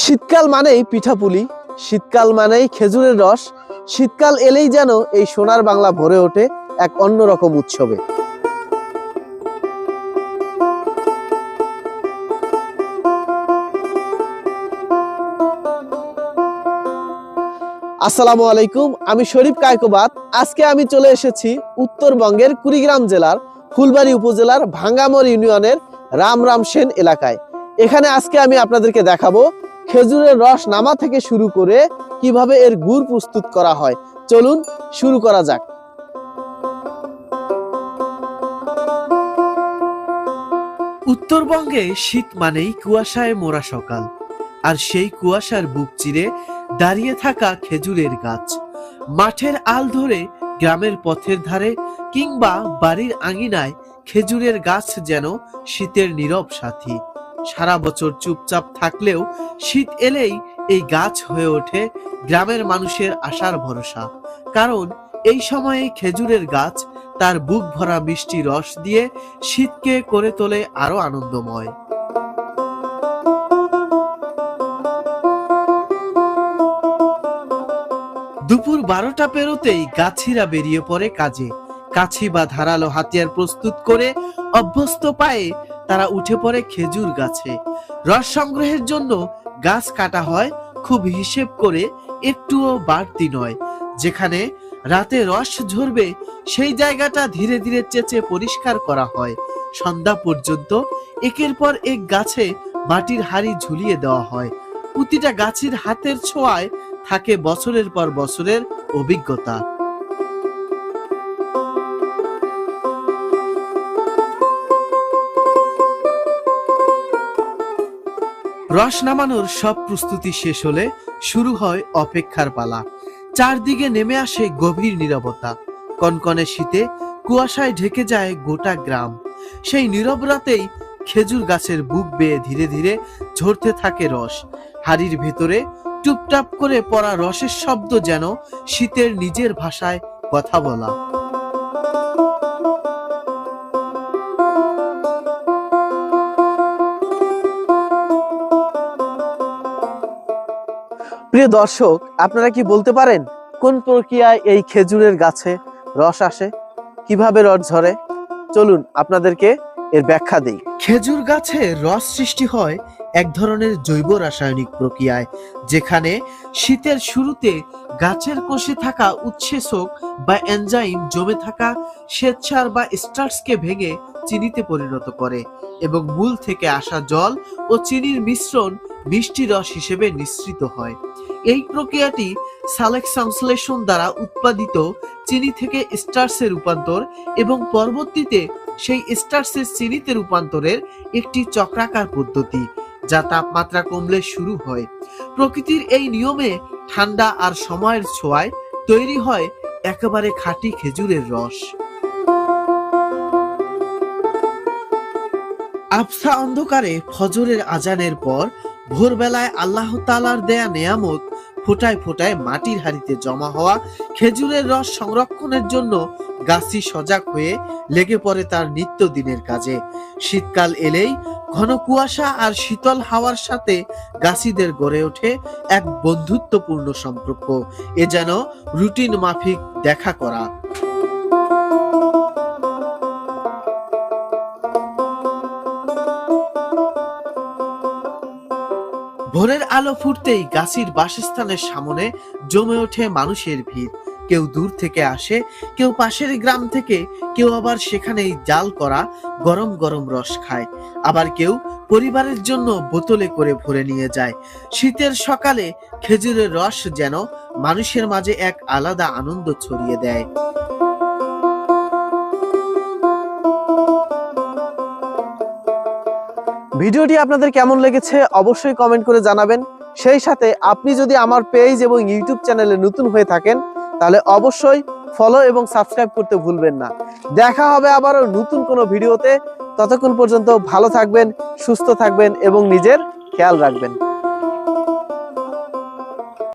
শীতকাল মানেই পিঠাপুলি, শীতকাল মানেই খেজুরের রস, শীতকাল এলেই যেন এই সোনার বাংলা ভরে ওঠে এক অন্যরকম উৎসবে। আসসালামু আলাইকুম, আমি শরীফ কায়কোবাদ। আজকে আমি চলে এসেছি উত্তরবঙ্গের কুড়িগ্রাম জেলার ফুলবাড়ী উপজেলার ভাঙ্গামোড় ইউনিয়নের রামরাম সেন এলাকায়। এখানে আজকে আমি আপনাদেরকে দেখাবো খেজুরের রস নামা থেকে শুরু করে কিভাবে এর গুড় প্রস্তুত করা হয়। চলুন শুরু করা যাক। উত্তরবঙ্গে শীত মানেই কুয়াশায় মোড়া সকাল, আর সেই কুয়াশার বুক চিরে দাঁড়িয়ে থাকা খেজুরের গাছ। মাঠের আল ধরে গ্রামের পথের ধারে কিংবা বাড়ির আঙিনায় খেজুরের গাছ যেন শীতের নীরব সাথী। সারা বছর চুপচাপ থাকলেও শীত এলেই এই গাছ হয়ে ওঠে গ্রামের মানুষের আশার ভরসা। কারণ এই সময়ে খেজুরের গাছ তার বুক ভরা মিষ্টি রস দিয়ে শীতকে করে তোলে আরো আনন্দময়। দুপুর 12টা পেরোতেই গাছিরা বেরিয়ে পড়ে কাজে। কাছি বা ধারালো হাতিয়ার প্রস্তুত করে অভ্যস্ত পায়ে তারা উঠে পড়ে খেজুর গাছে। রস সংগ্রহের জন্য গাছ কাটা হয় খুব হিসেব করে, একটুও বাড়তি নয়। যেখানে রাতে রস ঝরবে সেই জায়গাটা ধীরে ধীরে চেঁচে পরিষ্কার করা হয়। সন্ধ্যা পর্যন্ত একের পর এক গাছে মাটির হাড়ি ঝুলিয়ে দেওয়া হয়। প্রতিটা গাছের হাতের ছোঁয়ায় থাকে বছরের পর বছরের অভিজ্ঞতা। রস নামানোর সব প্রস্তুতি শেষ হলে শুরু হয় অপেক্ষার পালা। চারদিকে নেমে আসে গভীর নীরবতা। কনকনে শীতে কুয়াশায় ঢেকে যায় গোটা গ্রাম। সেই নীরব রাতেই খেজুর গাছের বুক বেয়ে ধীরে ধীরে ঝরতে থাকে রস। হাড়ির ভেতরে টুপটাপ করে পড়া রসের শব্দ যেন শীতের নিজের ভাষায় কথা বলা। প্রিয় দর্শক, আপনারা কি বলতে পারেন কোন প্রক্রিয়ায় এই খেজুরের গাছে রস আসে, কিভাবে রস ঝরে? চলুন আপনাদেরকে এর ব্যাখ্যা দেই। খেজুর গাছে রস সৃষ্টি হয় এক ধরনের জৈব রাসায়নিক প্রক্রিয়ায়, যেখানে শীতের শুরুতে গাছের কোষে থাকা উৎসেচক বা এনজাইম জমে থাকা শ্বেতসার বা স্টার্চকে ভেঙে চিনিতে পরিণত করে এবং মূল থেকে আসা জল ও চিনির মিশ্রণ মিষ্টি রস হিসেবে নিঃসৃত হয়। এই প্রক্রিয়াটি সালেক সংশ্লেষণ দ্বারা উৎপাদিত চিনি থেকে স্টার্চে রূপান্তর এবং পরবর্তীতে সেই স্টার্চের চিনিতে রূপান্তরের একটি চক্রাকার পদ্ধতি, যা তাপমাত্রা কমলে শুরু হয়। প্রকৃতির এই নিয়মে ঠান্ডা আর সময়ের ছোঁয়ায় তৈরি হয় একেবারে খাঁটি খেজুরের রস। আবছা অন্ধকারে ফজরের আজানের পর ভোরবেলায় আল্লাহ তাআলার দেয়া নেয়ামত ফোঁটায় ফোঁটায় মাটির হাড়িতে জমা হওয়া খেজুরের রস সংরক্ষণের জন্য গাছি সজাগ হয়ে লেগে পড়ে তার নিত্যদিনের কাজে। শীতকাল এলেই ঘন কুয়াশা আর শীতল হাওয়ার সাথে গাছিদের গড়ে ওঠে এক বন্ধুত্বপূর্ণ সম্পর্ক। এ যেন রুটিন মাফিক দেখা করা। ভোরের আলো ফুটতেই গাছির বাসস্থানের সামনে জমে ওঠে মানুষের ভিড়। কেউ দূর থেকে আসে, কেউ পাশের গ্রাম থেকে, কেউ আবার সেখানেই জাল করা গরম গরম রস খায়, আবার কেউ পরিবারের জন্য বোতলে করে ভরে নিয়ে যায়। শীতের সকালে খেজুরের রস যেন মানুষের মাঝে এক আলাদা আনন্দ ছড়িয়ে দেয়। ভিডিওটি আপনাদের কেমন লেগেছে অবশ্যই কমেন্ট করে জানাবেন। সেই সাথে আপনি যদি আমার পেজ এবং ইউটিউব চ্যানেলে নতুন হয়ে থাকেন তাহলে অবশ্যই ফলো এবং সাবস্ক্রাইব করতে ভুলবেন না। দেখা হবে আবারও নতুন কোনো ভিডিওতে। ততক্ষণ পর্যন্ত ভালো থাকবেন, সুস্থ থাকবেন এবং নিজের খেয়াল রাখবেন।